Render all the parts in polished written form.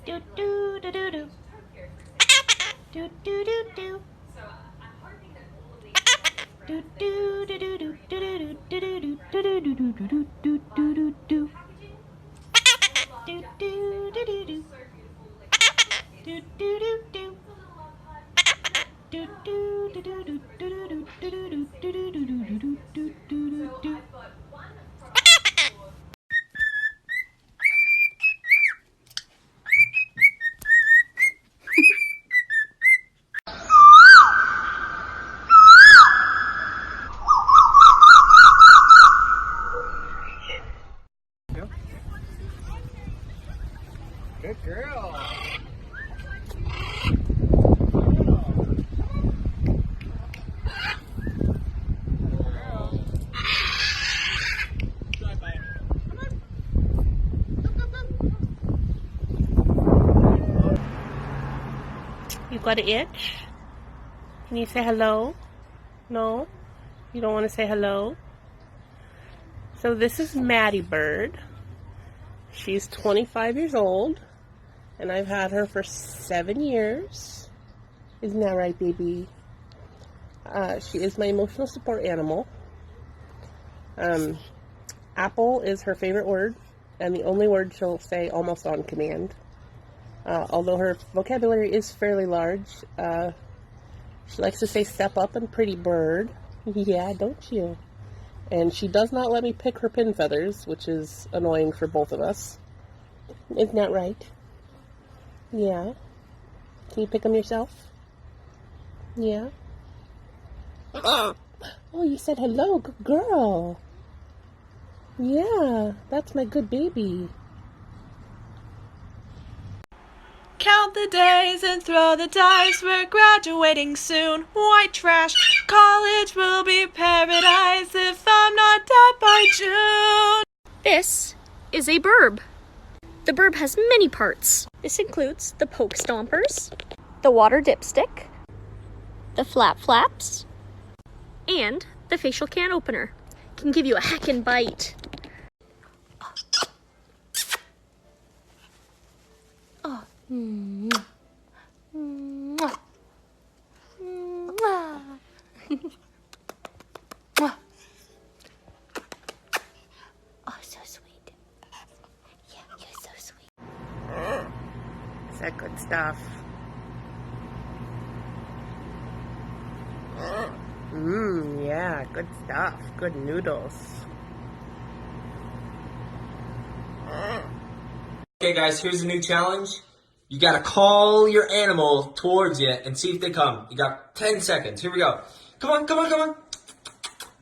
Do do do do do. Do do do do. Do do do do do do do do do do do do do do do do do. Do do do do do. Do do do do. Do do do do do do do do do do do do do do do. Good girl. You got an itch? Can you say hello? No? You don't want to say hello? So this is Maddie Bird. She's 25 years old, and I've had her for 7 years. Isn't that right, baby? She is my emotional support animal. Apple is her favorite word, and the only word she'll say almost on command. Although her vocabulary is fairly large, she likes to say step up and pretty bird. Yeah, don't you? And she does not let me pick her pin feathers, which is annoying for both of us. Isn't that right? Yeah. Can you pick them yourself? Yeah. Oh, you said hello, good girl. Yeah, that's my good baby. Count the days and throw the dice. We're graduating soon. White trash. College will be paradise if I'm not dead by June. This is a burb. The burb has many parts. This includes the poke stompers, the water dipstick, the flap flaps, and the facial can opener. Can give you a heckin' bite. Oh. Mwah. Mwah. Mwah. Mwah. Oh, so sweet. Yeah, you're so sweet. Is that good stuff? Yeah, good stuff. Good noodles. Okay guys, here's a new challenge. You gotta call your animal towards you and see if they come. You got 10 seconds. Here we go. Come on, come on, come on.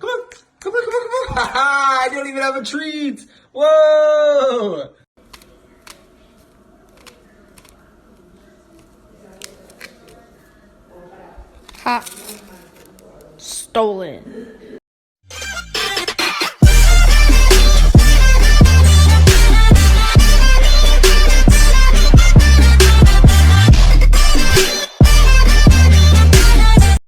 Come on, come on, come on, come on. I don't even have a treat. Whoa! Ha. Stolen.